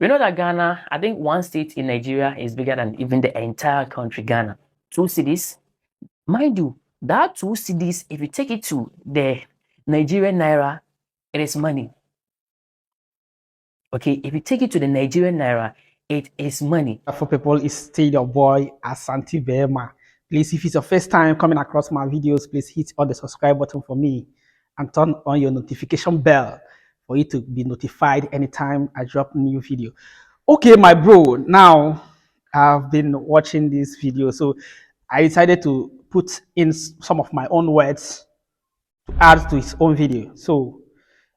We know that Ghana, I think one state in Nigeria is bigger than even the entire country, Ghana. 2 cedis. Mind you, that 2 cedis, if you take it to the Nigerian Naira, it is money. Okay, if you take it to the Nigerian Naira, it is money. For people, it's still your boy Asante Bema. Please, if it's your first time coming across my videos, please hit on the subscribe button for me and turn on your notification bell for you to be notified anytime I drop a new video. Okay, my bro, now I've been watching this video, so I decided to put in some of my own words to add to his own video. So,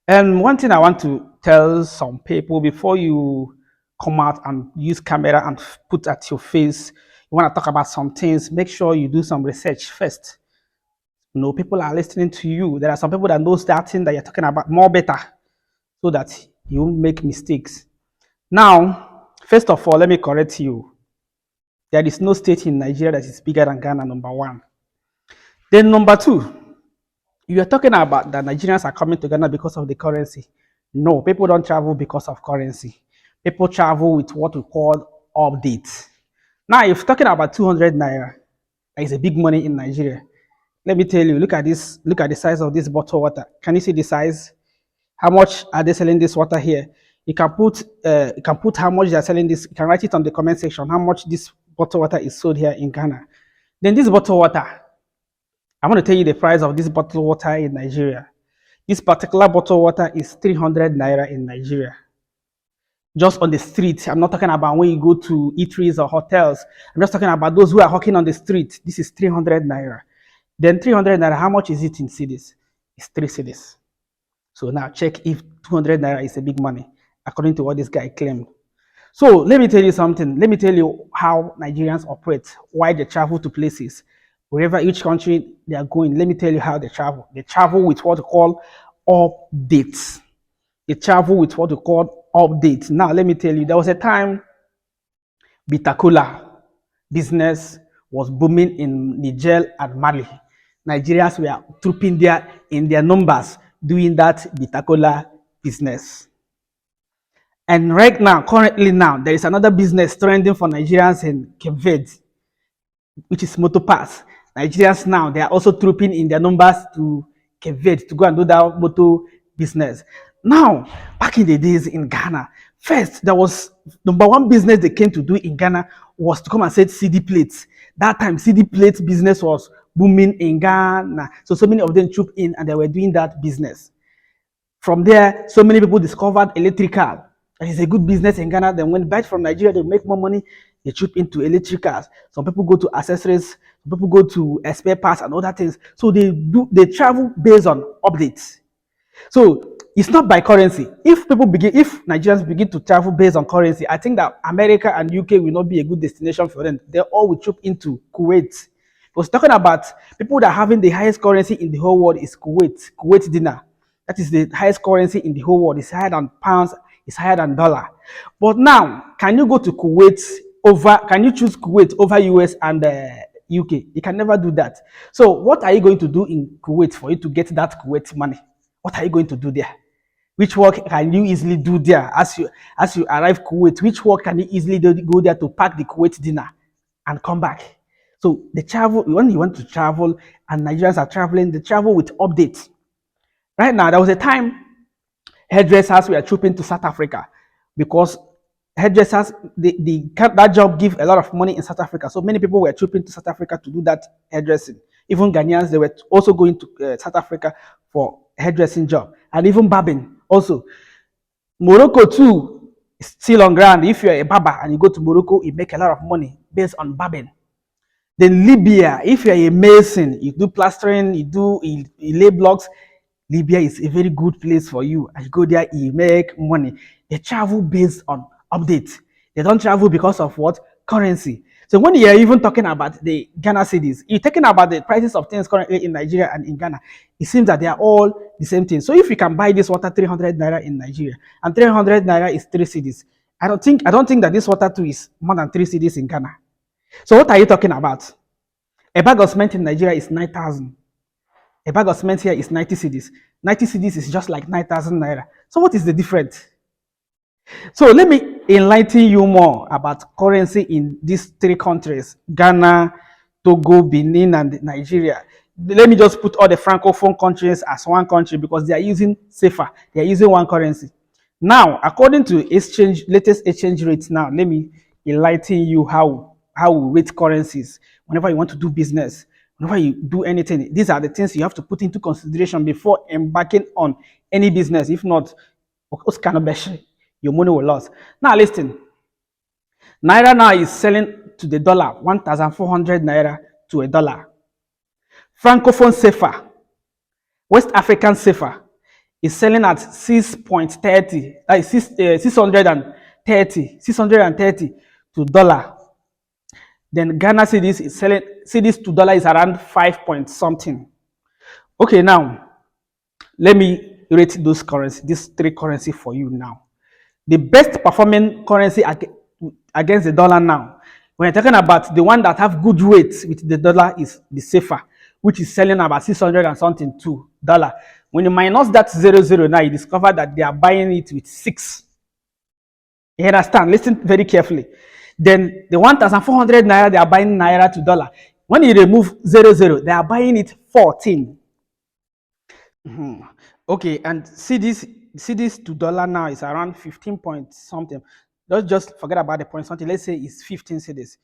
and one thing I want to tell some people before you come out and use camera and put at your face, you want to talk about some things, make sure you do some research first. You know, people are listening to you. There are some people that knows that thing that you're talking about more better so that you won't make mistakes. Now, first of all, let me correct you. There is no state in Nigeria that is bigger than Ghana, number one. Then number two, you are talking about that Nigerians are coming to Ghana because of the currency. No, people don't travel because of currency. People travel with what we call updates. Now, if talking about 200 naira, that is a big money in Nigeria. Let me tell you, look at this, look at the size of this bottle of water. Can you see the size? How much are they selling this water here? You can put how much they are selling this. You can write it on the comment section how much this bottle of water is sold here in Ghana. Then this bottle of water, I'm going to tell you the price of this bottle of water in Nigeria. This particular bottle of water is 300 naira in Nigeria. Just on the street. I'm not talking about when you go to eateries or hotels. I'm just talking about those who are hawking on the street. This is 300 naira. Then 300 naira, how much is it in cedis? It's 3 cedis. So now check if 200 naira is a big money, according to what this guy claimed. So let me tell you something. Let me tell you how Nigerians operate, why they travel to places. Wherever each country they are going, let me tell you how they travel. They travel with what we call updates. They travel with what we call updates. Now, let me tell you, there was a time Bitacola business was booming in Niger and Mali. Nigerians were trooping there in their numbers doing that Bitacola business. And right now, currently now, there is another business trending for Nigerians in Cape Verde, which is motopass. Nigerians now, they are also trooping in their numbers to Cape Verde to go and do that moto business. Now, back in the days in Ghana, first, there was number one business they came to do in Ghana was to come and sell CD plates. That time, CD plates business was booming in Ghana. So many of them trooped in and they were doing that business. From there, so many people discovered electrical. That is a good business in Ghana. Then went back from Nigeria, they make more money, they troop into electricals. Some people go to accessories, some people go to spare parts and other things. So they travel based on updates. So it's not by currency. If Nigerians begin to travel based on currency, I think that America and UK will not be a good destination for them. They all will troop into Kuwait. Because talking about people that are having the highest currency in the whole world is Kuwait dinar. That is the highest currency in the whole world. It's higher than pounds, it's higher than dollar. But now, can you go to Kuwait can you choose Kuwait over US and UK? You can never do that. So what are you going to do in Kuwait for you to get that Kuwait money? What are you going to do there? Which work can you easily do there as you arrive Kuwait? Which work can you easily go there to pack the Kuwait dinner and come back? So the travel, when you want to travel and Nigerians are traveling, they travel with updates. Right now, there was a time hairdressers were trooping to South Africa because hairdressers, that job give a lot of money in South Africa. So many people were trooping to South Africa to do that hairdressing. Even Ghanaians, they were also going to South Africa for hairdressing job. And even barbing also. Morocco too is still on ground. If you're a barber and you go to Morocco, you make a lot of money based on barbing. Then Libya, if you're a mason, you do plastering, you lay blocks, Libya is a very good place for you. And you go there, you make money. They travel based on updates. They don't travel because of what? Currency. So when you're even talking about the Ghana cedis, you're talking about the prices of things currently in Nigeria and in Ghana. It seems that they are all the same thing. So if you can buy this water 300 naira in Nigeria and 300 naira is 3 cedis, I don't think that this water too is more than 3 cedis in Ghana. So what are you talking about? A bag of cement in Nigeria is 9,000. A bag of cement here is 90 cedis. 90 cedis is just like 9,000 naira. So what is the difference? So let me enlighten you more about currency in these three countries: Ghana, Togo, Benin, and Nigeria. Let me just put all the francophone countries as one country because they are using safer. They are using one currency. Now, according to latest exchange rates, now let me enlighten you how we rate currencies whenever you want to do business, whenever you do anything. These are the things you have to put into consideration before embarking on any business. If not, your money will lose. Now, listen. Naira now is selling to the dollar 1,400 naira to a dollar. Francophone CFA, West African CFA, is selling at 6.30, like 630 to dollar. Then Ghana cedis is selling cedis to dollar is around 5 point something. Okay, now let me rate those currency, these three currency for you now. The best performing currency against the dollar now, when you're talking about the one that have good weight with the dollar, is the safer, which is selling about 600 and something to dollar. When you minus that 00 now, you discover that they are buying it with 6. You understand? Listen very carefully. Then the 1,400 naira, they are buying naira to dollar. When you remove 00, they are buying it 14. Okay, and cedis to dollar now is around 15 point something. Let's just forget about the point something. Let's say it's 15 cedis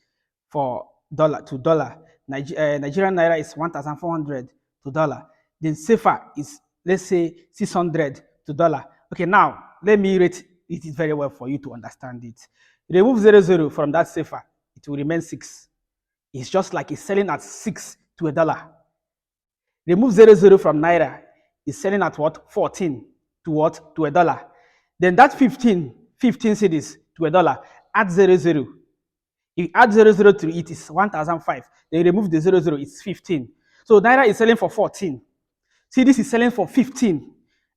for dollar to dollar. Nigerian naira is 1,400 to dollar. Then safer is, let's say, 600 to dollar. Okay, now let me rate it very well for you to understand it. Remove 00 from that safer, it will remain 6. It's just like it's selling at 6 to a dollar. Remove 00 from naira, is selling at what? 14 to what? To a dollar. Then that 15 cedis to a dollar, add 00. You add 00 to it, is 1,005. Then remove the 00, it's 15. So naira is selling for 14. Cedis is selling for 15.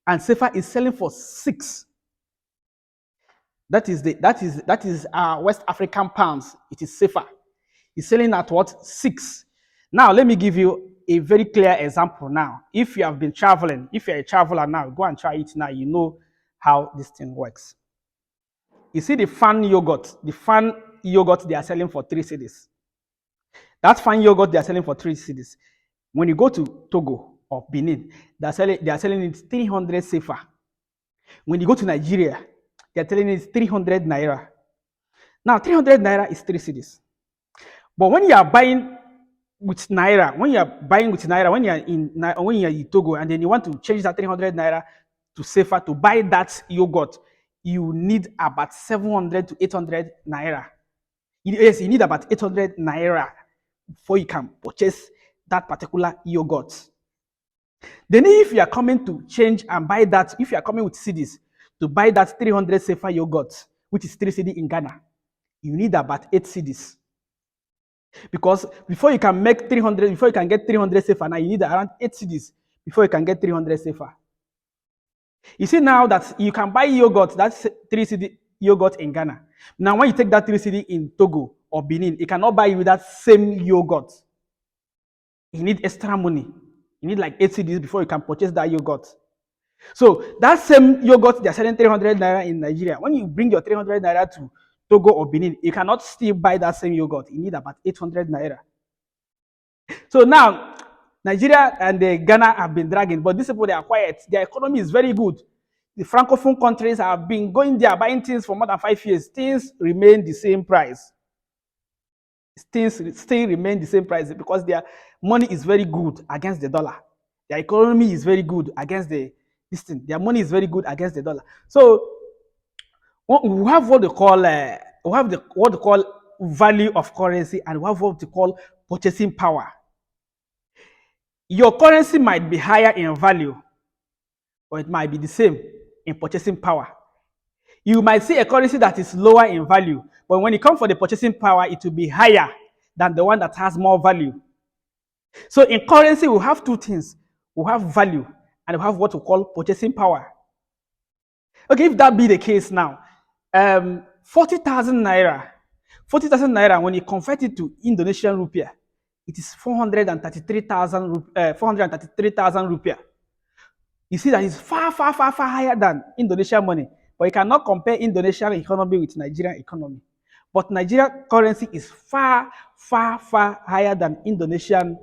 And safer is selling for 6. That is West African pounds. It is safer. It's selling at what? 6. Now let me give you a very clear example now. If you have been traveling, if you're a traveler now, go and try it now. You know how this thing works. You see the fan yogurt. The fan yogurt they are selling for 3 cedis. That fan yogurt they are selling for 3 cedis. When you go to Togo or Benin, they are selling it 300 safer. When you go to Nigeria, they are telling it 300 naira. Now 300 naira is 3 cedis. But when you are buying with naira, when you're in Togo and then you want to change that 300 naira to safer to buy that yogurt, you need about 700 to 800 naira. Yes, you need about 800 naira before you can purchase that particular yogurt. Then if you are coming to change and buy that, if you are coming with cedis to buy that 300 safer yogurt, which is 3 cedi in Ghana, you need about 8 cedis. Because before you can get 300 safer, now you need around 8 cedis before you can get 300 safer. You see now that you can buy yogurt, that's 3 cedi yogurt in Ghana. Now when you take that 3 cedi in Togo or Benin, it cannot buy you that same yogurt. You need extra money. You need like 8 cedis before you can purchase that yogurt. So that same yogurt they're selling 300 naira in Nigeria. When you bring your 300 naira to Togo or Benin, you cannot still buy that same yogurt. You need about 800 naira. So now, Nigeria and Ghana have been dragging, but these people, they are quiet. Their economy is very good. The Francophone countries have been going there buying things for more than 5 years. Things remain the same price. Things still remain the same price because their money is very good against the dollar. Their economy is very good against this thing. Their money is very good against the dollar. So we have what they call what they call value of currency, and we have what they call purchasing power. Your currency might be higher in value, or it might be the same in purchasing power. You might see a currency that is lower in value, but when it comes for the purchasing power, it will be higher than the one that has more value. So in currency, we have two things. We have value, and we have what we call purchasing power. Okay, if that be the case now, 40,000 naira, when you convert it to Indonesian rupiah, it is 433,000 rupiah. You see that it's far higher than Indonesian money. But you cannot compare Indonesian economy with Nigerian economy. But Nigerian currency is far, far, far higher than Indonesian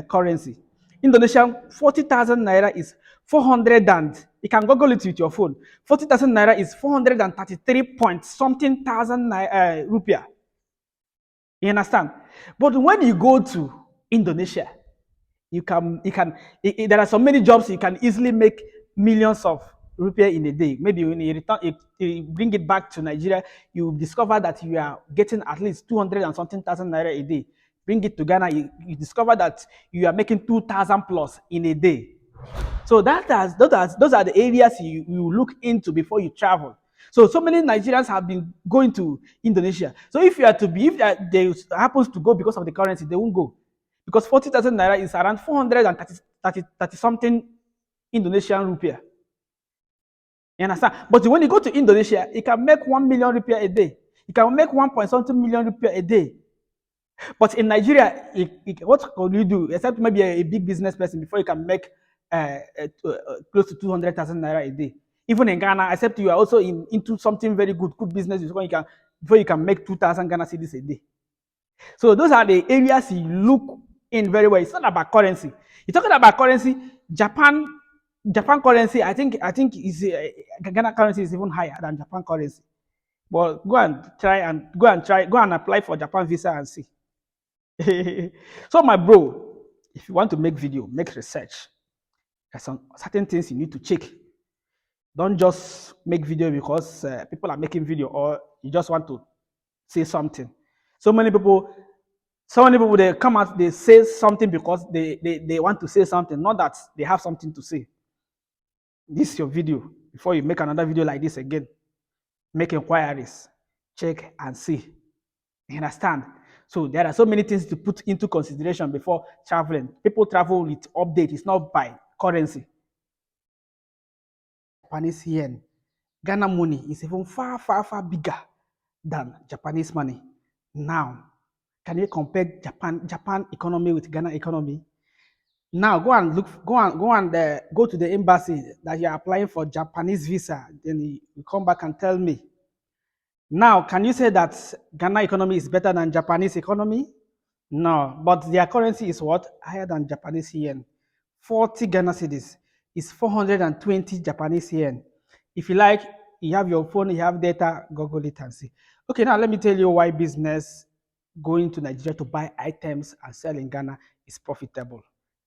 currency. Indonesian 40,000 naira is 400 and you can google it with your phone. 40,000 naira is 433 point something thousand rupiah. You understand? But when you go to Indonesia, there are so many jobs you can easily make millions of rupiah in a day. Maybe when you return, if you bring it back to Nigeria, you discover that you are getting at least 200 and something thousand naira a day. Bring it to Ghana, you discover that you are making 2,000 plus in a day. So those are the areas you look into before you travel. So many Nigerians have been going to Indonesia. So if they happens to go because of the currency, they won't go. Because 40,000 naira is around 430 something Indonesian rupiah. You understand? But when you go to Indonesia, you can make 1 million rupiah a day. You can make 1 point something million rupiah a day. But in Nigeria, what can you do except maybe a big business person before you can make close to 200,000 naira a day? Even in Ghana, except you are also into something very good business before you can make 2,000 Ghana cedis a day. So those are the areas you look in very well. It's not about currency. You're talking about currency. Japan currency, I think is Ghana currency is even higher than Japan currency. But go and apply for Japan visa and see. So my bro, if you want to make video, make research. There's some certain things you need to check. Don't just make video because people are making video or you just want to say something. So many people they come out, they say something because they want to say something, not that they have something to say. This is your video. Before you make another video like this again, make inquiries, check and see. You understand? So there are so many things to put into consideration before traveling. People travel with update. It's not by currency. Japanese yen, Ghana money is even far, far, far bigger than Japanese money. Now, can you compare Japan economy with Ghana economy? Now go and go to the embassy that you are applying for Japanese visa. Then you come back and tell me. Now, can you say that Ghana economy is better than Japanese economy? No, but their currency is what? Higher than Japanese yen. 40 Ghana cedis is 420 Japanese yen. If you like, you have your phone, you have data, Google it and see. Okay, now let me tell you why business going to Nigeria to buy items and sell in Ghana is profitable.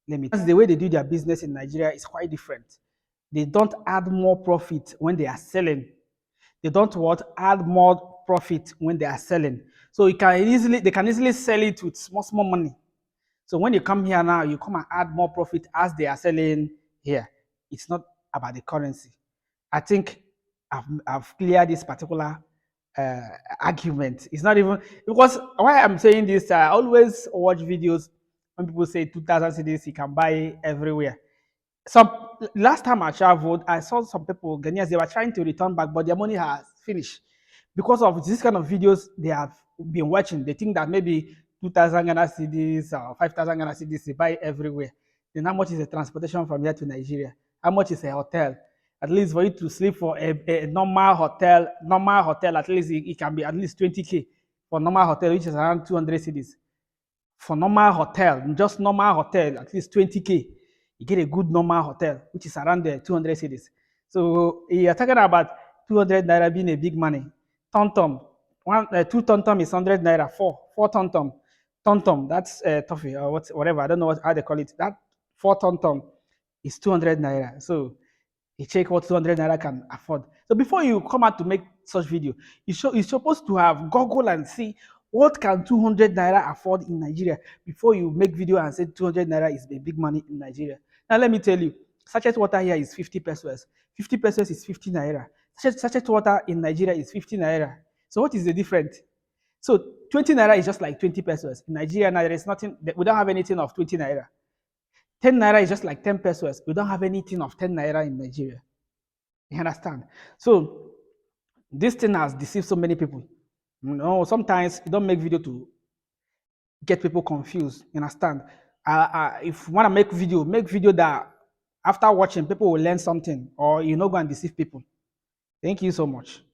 That's the way they do their business in Nigeria is quite different. They don't add more profit when they are selling. They don't add more profit when they are selling. So they can easily sell it with small money. So when you come here now, you come and add more profit as they are selling here. It's not about the currency. I think I've cleared this particular argument. It's not even because why I'm saying this. I always watch videos when people say 2,000 cedis you can buy everywhere. Some last time I traveled, I saw some people, Ghanaians, they were trying to return back, but their money has finished. Because of this kind of videos they have been watching, they think that maybe 2,000 Ghana cedis or 5,000 Ghana cedis they buy everywhere. Then how much is the transportation from here to Nigeria? How much is a hotel? At least for you to sleep for a normal hotel, at least it can be at least 20K for normal hotel, which is around 200 cedis for normal hotel, just normal hotel, at least 20K. You get a good normal hotel, which is around the 200 cities. So you're talking about 200 naira being a big money. Tom, two tom is 100 naira. Four tom, that's toffee or whatever. I don't know how they call it. That four tom is 200 naira. So you check what 200 naira can afford. So before you come out to make such video, you're supposed to have Google and see what can 200 naira afford in Nigeria before you make video and say 200 naira is a big money in Nigeria. Now let me tell you, sachet water here is 50 pesos. 50 pesos is 50 naira. Sachet water in Nigeria is 50 naira. So what is the difference? So 20 naira is just like 20 pesos. In Nigeria now there is nothing, we don't have anything of 20 naira. 10 naira is just like 10 pesos. We don't have anything of 10 naira in Nigeria. You understand? So this thing has deceived so many people. You know, sometimes you don't make video to get people confused. You understand? If you want to make video that after watching people will learn something, or you know go and deceive people. Thank you so much.